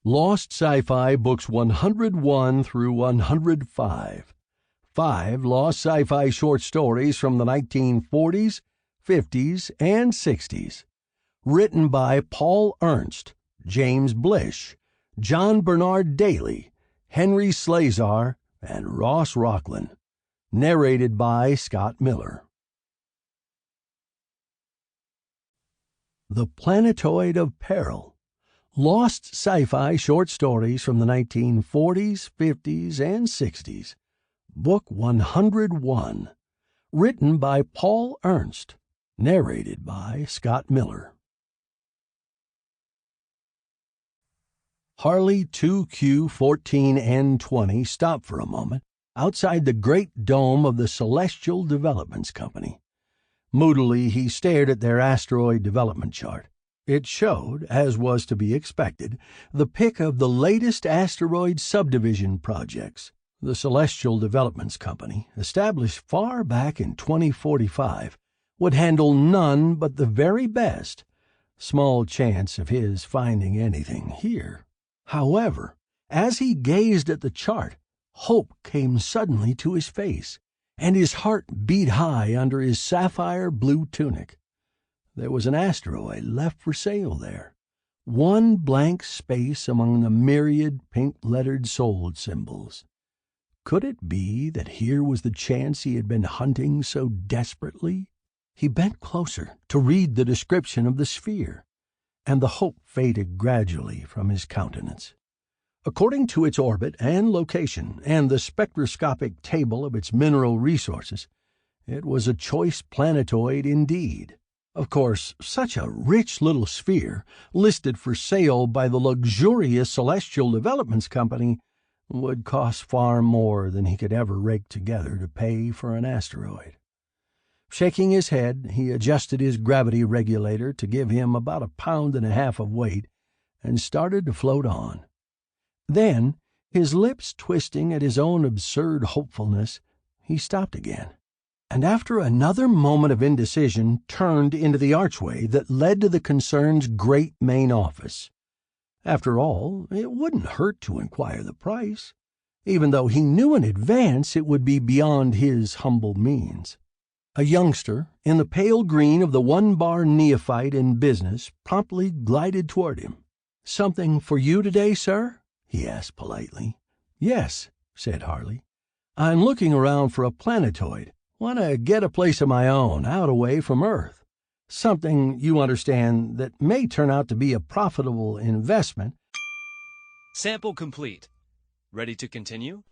Lost Sci-Fi Books 101 through 105. 5 Lost Sci-Fi short stories from the 1940s, 50s, and 60s. Written by Paul Ernst, James Blish, John Bernard Daley, Henry Slazar, and Ross Rocklynne. Narrated by Scott Miller. The Planetoid of Peril. Lost Sci-Fi short stories from the 1940s, 50s, and 60s. Book 101. Written by Paul Ernst. Narrated by Scott Miller. Harley 2Q14N20 stopped for a moment outside the great dome of the Celestial Developments Company. Moodily, he stared at their asteroid development chart. It showed, as was to be expected, the pick of the latest asteroid subdivision projects. The Celestial Developments Company, established far back in 2045, would handle none but the very best. Small chance of his finding anything here. However, as he gazed at the chart, hope came suddenly to his face, and his heart beat high under his sapphire blue tunic. There was an asteroid left for sale there, one blank space among the myriad pink-lettered sold symbols. Could it be that here was the chance he had been hunting so desperately? He bent closer to read the description of the sphere, and the hope faded gradually from his countenance. According to its orbit and location and the spectroscopic table of its mineral resources, it was a choice planetoid indeed. Of course, such a rich little sphere, listed for sale by the luxurious Celestial Developments Company, would cost far more than he could ever rake together to pay for an asteroid. Shaking his head, he adjusted his gravity regulator to give him about 1.5 pounds of weight and started to float on. Then, his lips twisting at his own absurd hopefulness, he stopped again, and after another moment of indecision turned into the archway that led to the concern's great main office. After all, it wouldn't hurt to inquire the price, even though he knew in advance it would be beyond his humble means. A youngster, in the pale green of the one-bar neophyte in business, promptly glided toward him. "Something for you today, sir?" he asked politely. "Yes," said Harley. "I'm looking around for a planetoid. Want to get a place of my own, out away from Earth. Something, you understand, that may turn out to be a profitable investment." Sample complete. Ready to continue?